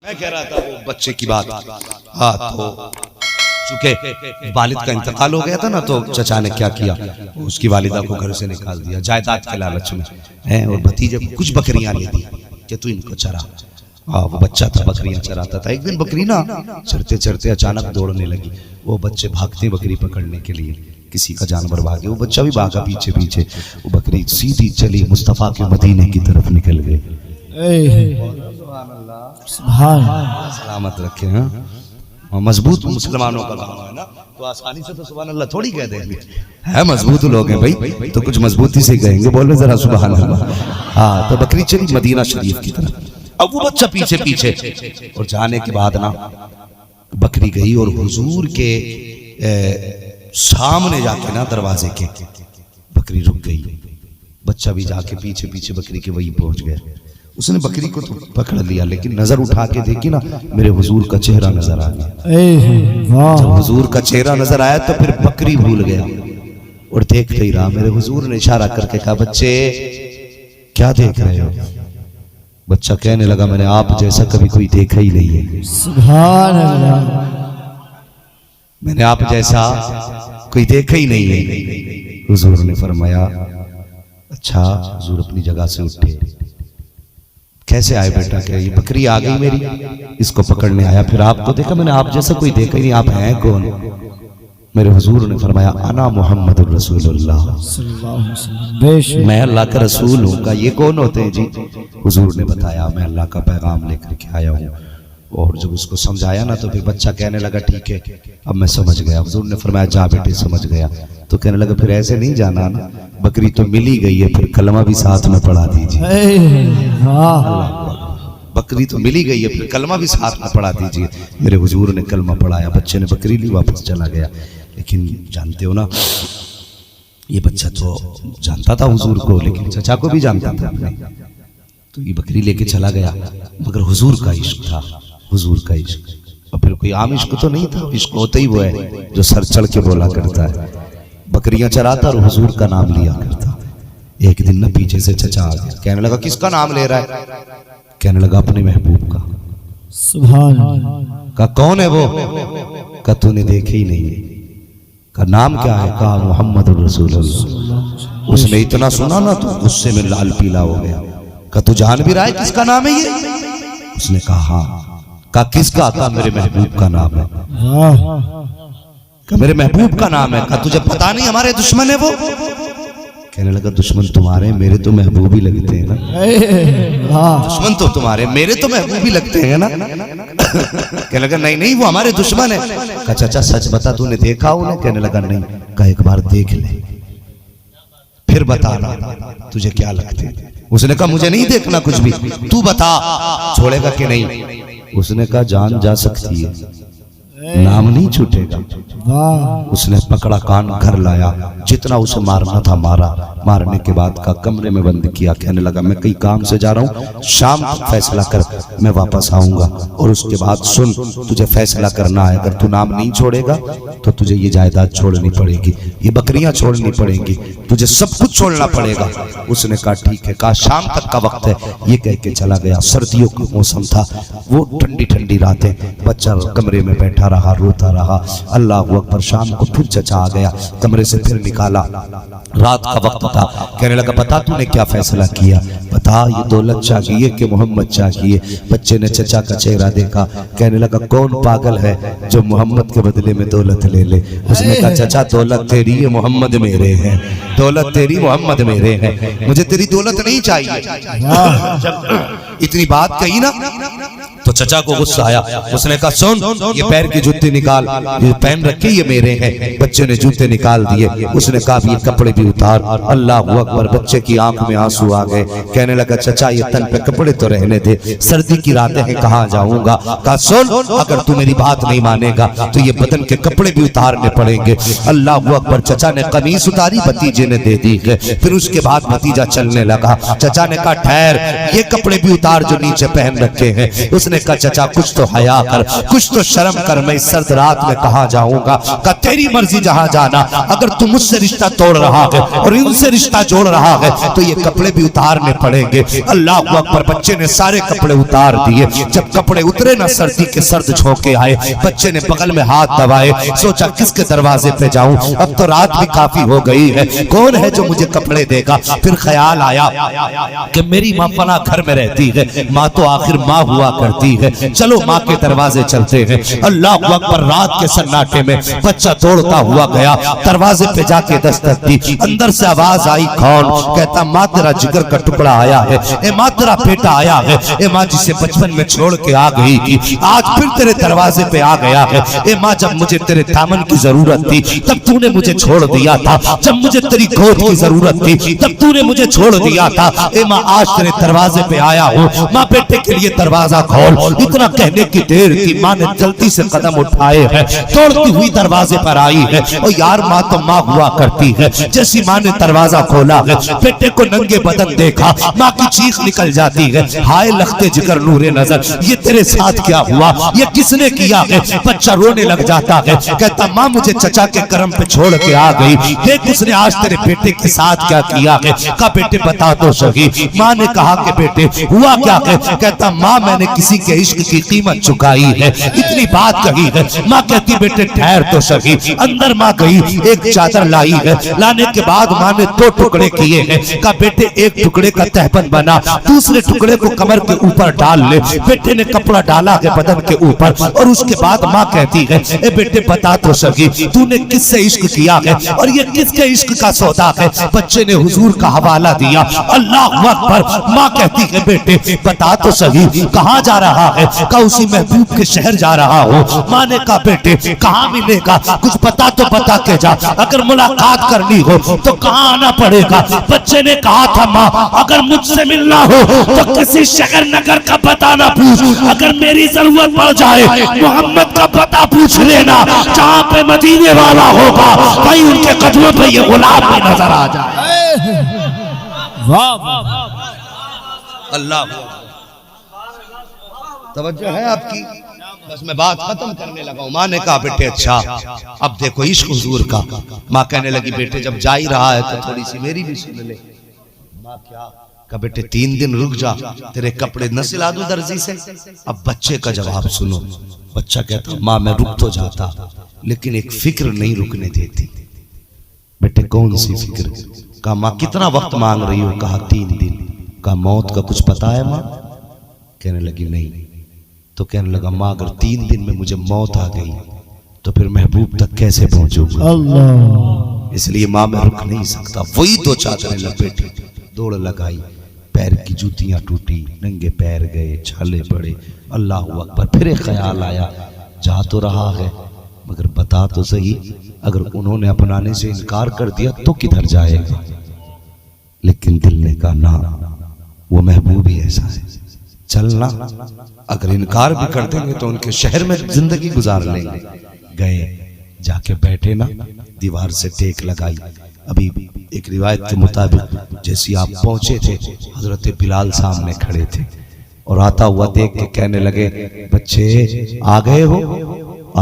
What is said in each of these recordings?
میں کہہ رہا تھا وہ بچے کی بات. تو چونکہ والد کا انتقال ہو گیا تھا نا، تو چچا نے کیا کیا، اس کی والدہ کو گھر سے نکال دیا جائیداد کے لالچ میں، اور بھتیجے کو کچھ بکریاں لے دی کہ تو ان کو چرا. وہ بچہ تھا بکریاں چراتا تھا. ایک دن بکری نا چرتے چرتے اچانک دوڑنے لگی. وہ بچے بھاگتے بکری پکڑنے کے لیے، کسی کا جانور بھاگے، وہ بچہ بھی بھاگا پیچھے پیچھے. وہ بکری سیدھی چلی مصطفیٰ کے مدینے کی طرف نکل گئے. سلامت رکھے. ہاں مضبوط مسلمانوں کا کام ہے نا، تو آسانی سے تو سبحان اللہ تھوڑی کہہ دیں گے. ہے مضبوط لوگ ہیں بھائی، تو کچھ مضبوطی سے کہیں گے. بولو ذرا سبحان اللہ. ہاں تو بکری چلی مدینہ شریف کی طرف. اب وہ بچہ پیچھے پیچھے، اور جانے کے بعد نا بکری گئی اور حضور کے سامنے جا کے نا دروازے کے بکری رک گئی. بچہ بھی جا کے پیچھے پیچھے بکری کے وہی پہنچ گیا. اس نے بکری کو تو پکڑ لیا، لیکن نظر اٹھا کے دیکھی نا میرے حضور کا چہرہ نظر آ گیا. جب حضور کا چہرہ نظر آیا تو پھر بکری بھول گیا اور دیکھتے ہی رہا. میرے حضور نے اشارہ کر کے کہا بچے کیا دیکھ رہے ہو؟ بچہ کہنے لگا میں نے آپ جیسا کبھی کوئی دیکھا ہی نہیں ہے. سبحان اللہ. میں نے آپ جیسا کوئی دیکھا ہی نہیں ہے. حضور نے فرمایا اچھا. حضور اپنی جگہ سے اٹھے. کیسے آئے بیٹا؟ کہ یہ بکری آ گئی میری، اس کو پکڑنے آیا. پھر آپ کو دیکھا، میں نے آپ جیسا کوئی دیکھا ہی نہیں. آپ ہیں کون؟ میرے حضور نے فرمایا انا محمد الرسول اللہ، میں اللہ کا رسول ہوں. کا یہ کون ہوتے ہیں جی؟ حضور نے بتایا میں اللہ کا پیغام لے کر کے آیا ہوں. اور جب اس کو سمجھایا نا تو پھر بچہ کہنے لگا ٹھیک ہے اب میں سمجھ گیا. حضور نے فرمایا جا بیٹے سمجھ گیا. تو کہنے لگا پھر ایسے نہیں جانا نا، بکری تو مل ہی گئی ہے، پھر کلمہ بھی ساتھ میں پڑھا دیجیے. بکری تو مل ہی گئی ہے، پھر کلمہ بھی ساتھ میں پڑھا دیجیے. میرے حضور نے کلمہ پڑھایا. بچے نے بکری لی، واپس چلا گیا. لیکن جانتے ہو نا یہ بچہ تو جانتا تھا حضور کو، لیکن چچا کو بھی جانتا تھا. تو یہ بکری لے کے چلا گیا، مگر حضور کا عشق تھا. حضور کا عشق، اور پھر کوئی عام عشق تو نہیں تھا. عشق ہوتا ہی وہ ہے جو سر چڑھ کے بولا کرتا ہے. بکریاں چراتا اور حضور کا نام لیا کرتا. ایک دن نہ پیچھے سے چچا آ گیا. کہنے لگا کس کا نام لے رہا ہے؟ کہنے لگا اپنے محبوب کا. سبحان اللہ. کہا کون ہے وہ؟ کہا تو نے دیکھے ہی نہیں ہے. کہا نام کیا ہے؟ کہا محمد الرسول اللہ. اس نے اتنا سنا نا تو غصے میں لال پیلا ہو گیا. کہا تو جان بھی رہا ہے کس کا نام ہے یہ؟ اس نے کہا ہاں. کہا کس کا؟ کہا میرے محبوب کا نام ہے. کہا میرے محبوب کا نام ہے. کہا تجھے پتا نہیں ہمارے دشمن ہے وہ؟ کہنے لگا دشمن تمہارے، میرے تو محبوب ہی لگتے ہیں نا. دشمن تو تمہارے، میرے تو محبوب ہی لگتے ہیں نا. کہنے لگا نہیں نہیں وہ ہمارے دشمن ہیں. کہا چچا سچ بتا تو نے دیکھا انہیں؟ کہنے لگا نہیں. کہا ایک بار دیکھ لے پھر بتانا تجھے کیا لگتے. اس نے کہا مجھے نہیں دیکھنا کچھ بھی، تو بتا چھوڑے گا کہ نہیں. اس نے کہا جان جا سکتی ہے، نام نہیں چھوٹے گا. اس نے پکڑا کان گھر لایا، جتنا اسے مارنا تھا مارا. مارنے کے بعد کا کمرے میں بند کیا. کہنے لگا میں کئی کام سے جا رہا ہوں، شام تک فیصلہ کر، میں واپس آؤں گا. اور اس کے بعد سن تجھے فیصلہ کرنا ہے، اگر تو نام نہیں چھوڑے گا تو تجھے یہ جائیداد چھوڑنی پڑے گی، یہ بکریاں چھوڑنی پڑیں گی، تجھے سب کچھ چھوڑنا پڑے گا. اس نے کہا ٹھیک ہے. کہا شام تک کا وقت ہے. یہ کہہ کے چلا گیا. سردیوں کا موسم تھا، وہ ٹھنڈی ٹھنڈی راتیں. بچہ کمرے میں بیٹھا رہا، روتا رہا. اللہ اکبر. شام کو پھر چچا آ گیا، کمرے سے پھر نکالا. رات کا وقت تھا. کہنے لگا بتا تو نے کیا فیصلہ کیا؟ بتا یہ دولت چاہیے کہ محمد چاہیے؟ بچے نے چچا کا چہرہ دیکھا. کہنے لگا کون پاگل ہے جو محمد کے بدلے میں دولت لے لے؟ اس نے کہا چچا دولت تیری ہے، محمد میرے ہیں. دولت تیری، محمد میرے ہیں، مجھے تیری دولت نہیں چاہیے. جب اتنی بات کہی نا تو چچا کو غصہ آیا. اس نے کہا سن یہ پیر کی جوتے نکال، یہ پہن رکھے یہ میرے ہیں. بچے نے جوتے نکال دیے. اس نے کہا یہ کپڑے بھی اتار. اللہ اکبر. بچے کی آنکھ میں آنسو آ گئے. کہنے لگا چچا یہ تن پہ کپڑے تو رہنے دے، سردی کی راتیں ہیں کہاں جاؤں گا. کہا سن اگر تو میری بات نہیں مانے گا تو یہ بدن کے کپڑے بھی اتارنے پڑیں گے. اللہ اکبر. چچا نے قمیص اتاری، بھتیجے نے دے دی. پھر اس کے بعد بھتیجا چلنے لگا. چچا نے کہا ٹھہر، یہ کپڑے بھی اتار جو نیچے پہن رکھے ہیں. اس نے کہا چچا کچھ تو حیا کر، کچھ تو شرم کر، میں اس سرد رات میں کہاں جاؤں گا. گا کہ تیری مرضی جہاں جانا، اگر تم مجھ سے رشتہ توڑ رہا ہے اور ان سے رشتہ جوڑ رہا ہے تو یہ کپڑے بھی اتارنے پڑیں گے۔ اللہ اکبر، بچے نے سارے کپڑے اتار دیے۔ جب کپڑے اترے نا، سردی کے سرد جھونکے آئے، بچے نے بغل میں ہاتھ دبائے، سوچا کس کے دروازے پہ جاؤں، اب تو رات بھی کافی ہو گئی ہے، کون ہے جو مجھے کپڑے دے گا؟ پھر خیال آیا کہ میری ماں پناہ گھر میں رہتی ہے، ماں تو آخر ماں ہوا کرتی ہے، چلو ماں کے دروازے چلتے ہیں۔ اللہ اکبر، رات کے سناٹے میں بچہ دوڑتا ہوا گیا، دروازے پہ جا کے دستک دی، اندر سے آواز آئی، کون؟ کہتا ماں تیرا جگر کا ٹکڑا آیا ہے، اے ماں تیرا بیٹا آیا ہے، اے ماں جسے بچپن میں چھوڑ کے آ گئی تھی آج پھر تیرے دروازے پہ آ گیا ہے، اے ماں جب مجھے تیرے دامن کی ضرورت تھی تب تو نے مجھے چھوڑ دیا تھا، جب مجھے تیری گود کی ضرورت تھی تب تو نے مجھے چھوڑ دیا تھا، اے ماں آج تیرے دروازے پہ آیا ہوں، ماں بیٹے کے لیے دروازہ کھول۔ اتنا کہنے کی دیر تھی، ماں نے جلدی سے قدم اٹھائے ہیں، توڑتی ہوئی دروازے پر آئی ہے، اور یار ماں تو ماں ہوا کرتی ہے۔ جیسی ماں نے دروازہ کھولا ہے، بیٹے کو ننگے بدن دیکھا، ماں کی چیخ نکل جاتی ہے، ہائے لختے جگر نور نظر، یہ تیرے ساتھ کیا ہوا، یہ کس نے کیا ہے؟ بچہ رونے لگ جاتا ہے، کہتا ماں مجھے چچا کے کرم پہ چھوڑ کے آ گئی، دیکھ اس نے آج تیرے بیٹے کے ساتھ کیا کیا ہے۔ کہا بیٹے بتا تو صحیح۔ ماں نے کہا کہ بیٹے ہوا کیا ہے؟ کہتا ماں میں نے کسی کے عشق کی قیمت چکائی ہے، اتنی بات کہی ہے۔ ماں کہتی بیٹے ٹھہر تو صحیح۔ اندر ماں گئی، ایک چادر لائی ہے، لانے کے بعد ماں نے 2 ٹکڑے کیے ہیں۔ کہا بیٹے ایک ٹکڑے کا تہبند بنا، دوسرے ٹکڑے کو کمر کے اوپر ڈال لے۔ بیٹے نے کپڑا ڈالا ہے بدن کے اوپر، اور اس کے بعد ماں کہتی ہے اے بیٹے بتا تو صحیح تو نے کس سے عشق کیا ہے اور یہ کس کے عشق کا سودا ہے؟ بچے نے حضور کا حوالہ دیا۔ اللہ اکبر، ماں کہتی ہے بیٹے بتا تو صحیح کہاں جا رہا ہے؟ کہا اسی محبوب کے شہر جا رہا ہوں۔ ماں نے کہا بیٹے کہاں ملے گا؟ کچھ پتا تو بتا کے جا، اگر ملاقات کرنی ہو تو کہاں آنا پڑے گا؟ بچے نے کہا تھا ماں اگر مجھ سے ملنا ہو تو کسی شہر نگر کا پتہ نہ پوچھ، اگر میری ضرورت پڑ جائے محمد کا پتہ پوچھ لینا، جہاں پہ مدینے والا ہوگا بھائی ان کے قدموں پہ یہ غلام بھی نظر آ جائے۔ اللہ توجہ ہے آپ کی؟ بس میں بات ختم کرنے لگا ہوں۔ ماں نے کہا بیٹے اچھا اب دیکھو عشق حضور کا۔ ماں کہنے لگی بیٹے جب جا ہی رہا ہے تو تھوڑی سی میری بھی سن لے۔ ماں کیا؟ کہ بیٹے 3 دن رک جا، تیرے کپڑے نہ سلا دوں درزی سے۔ اب بچے کا جواب سنو۔ بچہ کہتا ماں میں رک تو جاتا لیکن ایک فکر نہیں رکنے دیتی۔ بیٹے کون سی فکر؟ کہا ماں کتنا وقت مانگ رہی ہو؟ کہا 3 دن۔ کہا موت کا کچھ پتا ہے ماں؟ کہنے لگی نہیں۔ تو کہنے لگا ماں اگر 3 دن میں مجھے موت آ گئی تو پھر محبوب تک کیسے پہنچوں گا؟ اس لیے ماں میں رک نہیں سکتا۔ وہی 2 چادریں لپیٹی، دوڑ لگائی، پیر کی جوتیاں ٹوٹی، ننگے پیر گئے، چھالے پڑے۔ اللہ اکبر، پھر ایک خیال آیا جا تو رہا ہے مگر بتا تو صحیح، اگر انہوں نے اپنانے سے انکار کر دیا تو کدھر جائے گا؟ لیکن دل نے کہا نہ، وہ محبوب ہی ایسا ہے، چلنا، اگر انکار بھی کر دیں گے تو ان کے شہر میں زندگی گزار لیں گے۔ گئے، جا کے بیٹھے نا، دیوار سے ٹیک لگائی۔ ابھی ایک روایت کے مطابق جیسی آپ پہنچے تھے حضرت بلال سامنے کھڑے تھے، اور آتا ہوا دیکھ کے کہنے لگے بچے آ گئے ہو؟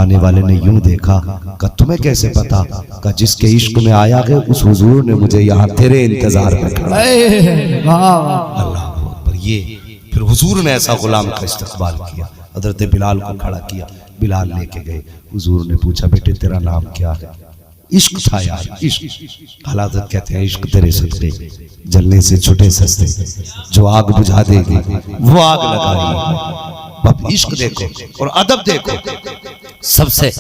آنے والے نے یوں دیکھا کہ تمہیں کیسے پتا؟ کہ جس کے عشق میں آیا ہے اس حضور نے مجھے یہاں تیرے انتظار میں کھڑا۔ اللہ اکبر، یہ پھر حضور نے ایسا غلام کا استقبال کیا، حضرت بلال کو کھڑا کیا، بلال لے کے گئے۔ حضور نے پوچھا بیٹے تیرا نام کیا ہے؟ عشق تھا یار، عشق۔ حضرت کہتے ہیں عشق تیرے صدقے جلنے سے چھٹے سستے، جو آگ بجھا دے گی وہ آگ لگائی۔ اب عشق دیکھو اور ادب دیکھو، سب سے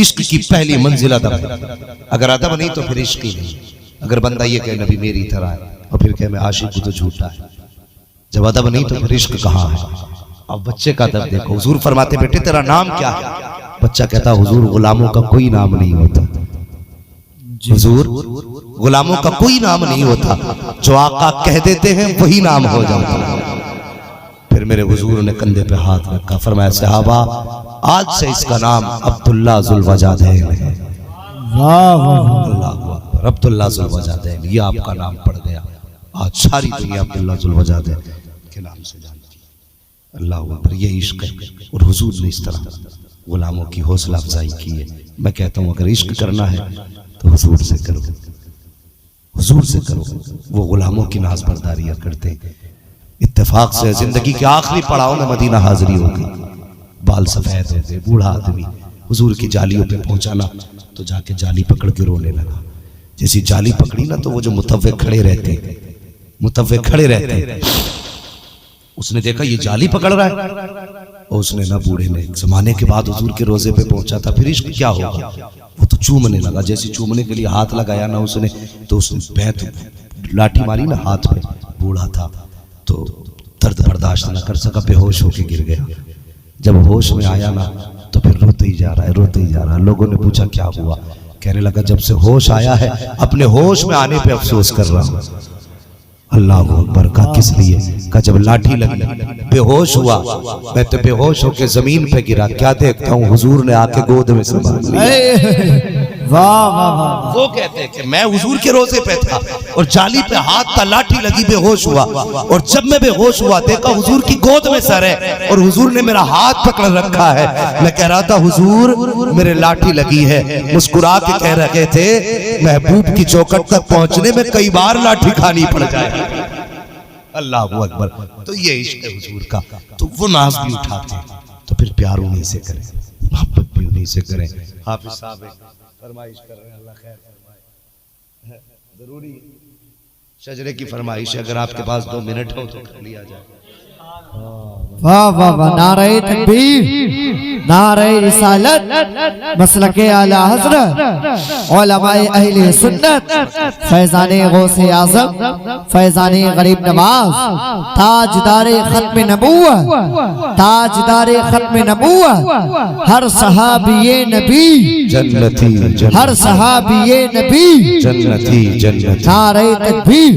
عشق کی پہلی منزل ادب ہے۔ اگر ادب نہیں تو پھر عشق ہی نہیں۔ اگر بندہ یہ کہ نبی میری طرح ہے اور پھر کہ میں عاشق ہوں تو جھوٹا ہے۔ جب ادب نہیں تو پھر عشق کہاں ہے؟ اب بچے کا ادب دیکھو۔ حضور فرماتے بیٹے تیرا نام کیا ہے؟ بچہ کہتا حضور غلاموں کا کوئی نام نہیں ہوتا، حضور غلاموں کا کوئی نام نہیں ہوتا، جو آقا کہہ دیتے ہیں وہی نام ہو جاتا ہے۔ پھر میرے حضور نے کندھے پہ ہاتھ رکھا، فرمایا صحابہ آج سے اس کا نام عبداللہ ذوالوجہین ہے۔ اللہ اکبر، عبداللہ ذوالوجہین، یہ آپ کا نام پڑ گیا۔ آج ساری دنیا عبداللہ ذوالوجہین کے نام سے جانتی ہے۔ اللہ اکبر، یہ عشق ہے۔ اور حضور نے اس طرح غلاموں کی حوصلہ افزائی کی ہے۔ میں کہتا ہوں اگر عشق کرنا ہے تو حضور سے کرو، حضور سے کرو، وہ غلاموں کی ناز برداریاں کرتے ہیں۔ اتفاق سے زندگی کے آخری پڑاؤ میں مدینہ حاضری ہو گئی، بال سفید ہوتے، بوڑھا آدمی حضور کی جالیوں پہ پہنچانا تو جا کے جالی پکڑ کے رونے لگا۔ جیسی جالی پکڑی نا تو وہ جو متوق کھڑے رہتے، متوق کھڑے رہتے، اس نے دیکھا یہ جالی پکڑ رہا ہے، اور اس نے نہ بوڑھے نے زمانے کے بعد حضور کے روزے پہ پہنچا تھا، پھر عشق کیا ہوگا، وہ تو چومنے لگا۔ جیسے چومنے کے لیے ہاتھ لگایا نا اس نے تو اس نے بیت لاٹھی ماری نا ہاتھ پہ، بوڑھا تھا تو درد برداشت نہ کر سکا، بے ہوش ہو کے گر گیا۔ جب ہوش میں آیا نا تو پھر روتے ہی جا رہا ہے، روتے ہی جا رہا ہے۔ لوگوں نے پوچھا کیا ہوا، کہنے لگا جب سے ہوش آیا ہے اپنے ہوش میں آنے پہ افسوس کر رہا ہوں۔ اللہ اکبر، کہا کس لیے؟ کہا جب لاٹھی لگی بے ہوش ہوا، میں تو بے ہوش ہو کے زمین پہ گرا، کیا دیکھتا ہوں حضور نے آ کے گود میں سنبھال لیا۔ وہ کہتے ہیں کہ میں حضور کے روزے پہ تھا اور جالی پہ ہاتھ تھا، لاٹھی لگی، بے ہوش ہوا، اور جب میں بے ہوش ہوا دیکھا حضور کی گود میں سر ہے اور حضور نے میرا ہاتھ پکڑ رکھا ہے۔ میں کہہ رہا تھا حضور میرے لاٹھی لگی ہے، مسکرا کے کہہ رہے تھے محبوب کی چوکھٹ تک پہنچنے میں کئی بار لاٹھی کھانی پڑ جائے۔ اللہ اکبر، تو یہ عشق ہے حضور کا۔ تو وہ ناز بھی اٹھاتے ہیں تو پھر پیار انہیں سے کریں، محبت بھی انہیں سے کریں۔ حافظ صاحب فرمائش کر رہے ہیں، اللہ خیر فرمائے، ضروری شجرے کی فرمائش ہے، اگر آپ کے پاس 2 منٹ ہو تو کر لیا جائے۔ واہ واہ واہ، نعرہ تکبیر، نعرہ رسالت، مسلک اعلی حضرت، علماء اہل سنت، فیضان غوث اعظم، فیضان غریب نواز، تاجدار ختم نبوت، تاجدار ختم نبوت، ہر صحابی نبی جنتی، ہر صحابی نبی جنتی، جنتی۔ نعرہ تکبیر،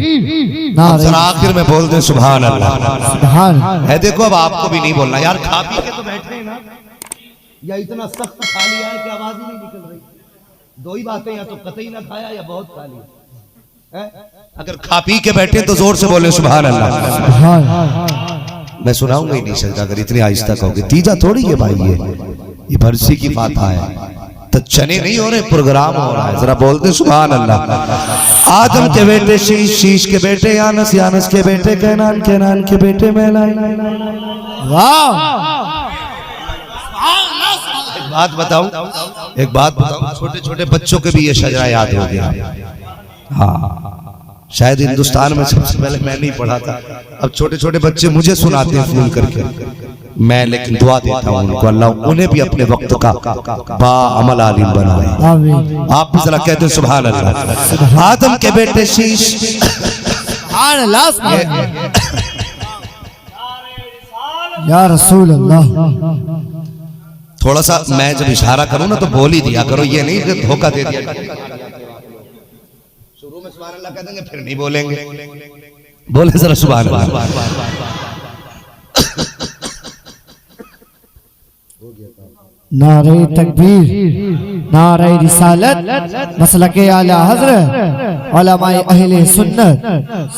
نعرہ آخر میں بول دیں سبحان اللہ۔ سبحان ہے دیکھو اب آپ کو بھی نہیں بولنا یار، کھا پی کے تو بیٹھے ہیں نا، یا اتنا سخت کھا لیا ہے کہ آواز ہی نہیں نکل رہی۔ دو ہی باتیں، یا تو قطعی نہ کھایا یا بہت کھا لیا۔ اگر کھا پی کے بیٹھے تو زور سے بولیں سبحان اللہ۔ میں سناؤں گا ہی نہیں سکتا اگر اتنی آہستہ کہو گے، تیجا تھوڑی ہے بھائی، یہ برسی کی فاتحہ ہے، تو چنے نہیں ہو رہے، پروگرام ہو رہا ہے، ذرا بولتے سبحان اللہ۔ آدم کے بیٹے شیش، شیش کے بیٹے یانس، یانس کے بیٹے کینان، کینان کے بیٹے میلائل۔ ایک بات بتاؤں، ایک بات بتاؤں، چھوٹے چھوٹے بچوں کے بھی یہ شجرہ یاد ہو گیا۔ ہاں شاید ہندوستان میں سب سے پہلے میں نہیں پڑھا تھا، اب چھوٹے چھوٹے بچے مجھے سناتے ہیں فون کر کے، میں لیکن دعا دیتا ہوں ان کو اللہ انہیں بھی اپنے وقت کا با عمل عالم بنائے۔ آپ بھی ذرا کہتے ہیں سبحان اللہ۔ آدم کے بیٹے شیش، سبحان اللہ، یا رسول اللہ۔ تھوڑا سا میں جب اشارہ کروں نا تو بول ہی دیا کرو، یہ نہیں کہ دھوکہ دے دیا کرو۔ شروع میں سبحان اللہ کہہ دیں گے پھر نہیں بولیں گے، بولے ذرا سبحان اللہ۔ نعرہ تکبیر، نعرہ رسالت، مسلک اعلی حضرت، علماء اہل سنت،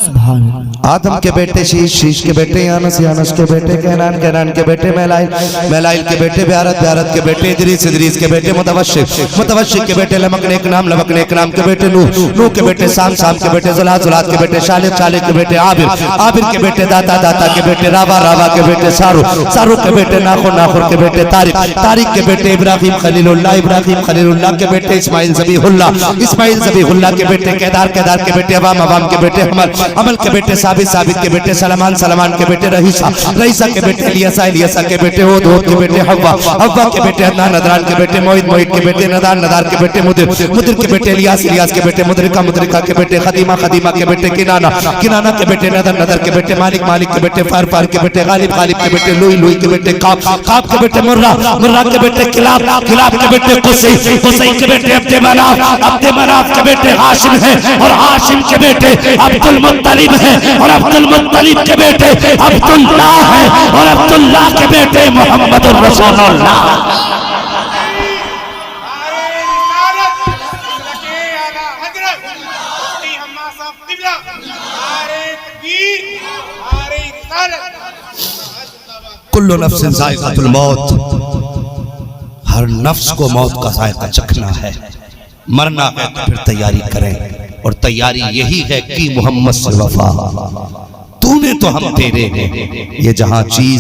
سبحان اللہ۔ آدم کے بیٹے شیش، شیش کے بیٹے یانس، یانس کے بیٹے کینان، کینان کے بیٹے میلائل، میلائل کے بیٹے بیارت، بیارت کے بیٹے ادریس، ادریس کے بیٹے متوشق، متوشق کے بیٹے لمکن ایک نام، لمکن ایک نام کے بیٹے نوح، نوح کے بیٹے سام، سام کے بیٹے زلات، زلات کے بیٹے شالق، شالق کے بیٹے عابر، عابر کے بیٹے داتا، داتا کے بیٹے راوا، راوا کے بیٹے سارو، سارو کے بیٹے ناخر، ناخر کے بیٹے طارق، طارق کے بیٹے ابراہیم خلیل اللہ، ابراہیم خلیل اللہ کے بیٹے اسماعیل ذبیح اللہ، اسماعیل ذبیح اللہ کے بیٹے کیدار، کیدار کے بیٹے عوام، عوام کے بیٹے حمل، حمل کے بیٹے ثابت، ثابت کے بیٹے سلمان، سلمان کے بیٹے رہیسہ، رہیسہ کے بیٹے الیسا، الیسا کے بیٹے ہود، ہود کے بیٹے حوا، حوا کے بیٹے عدنان، عدنان کے بیٹے موعد، موعد کے بیٹے ندان، ندان کے بیٹے مدر، مدر کے بیٹے الیاس، الیاس کے بیٹے مدرکہ، مدرکہ کے بیٹے خدیمہ، خدیمہ کے بیٹے کنانہ، کنانہ کے بیٹے ندر، ندر کے بیٹے مالک، مالک کے بیٹے فار، فار کے بیٹے غالب، غالب کے بیٹے لوئی، لوئی کے بیٹے قاب، قاب کے بیٹے مرہ، مرہ کے بیٹے کلاب، کلاب کے بیٹے قصی، قصی کے بیٹے عبد مناف، عبد مناف کے بیٹے ہاشم ہیں اور ہاشم کے بیٹے عبد المطلب ہیں اور عبد المطلب کے بیٹے عبداللہ ہیں اور عبداللہ کے بیٹے محمد الرسول اللہ۔ کل نفس ذائقۃ الموت، ہر نفس کو موت کا ذائقہ چکھنا ہے، مرنا ہے تو پھر تیاری کریں، اور تیاری یہی ہے کہ محمد سے وفا، تو نے تو ہم تیرے ہیں، یہ جہاں چیز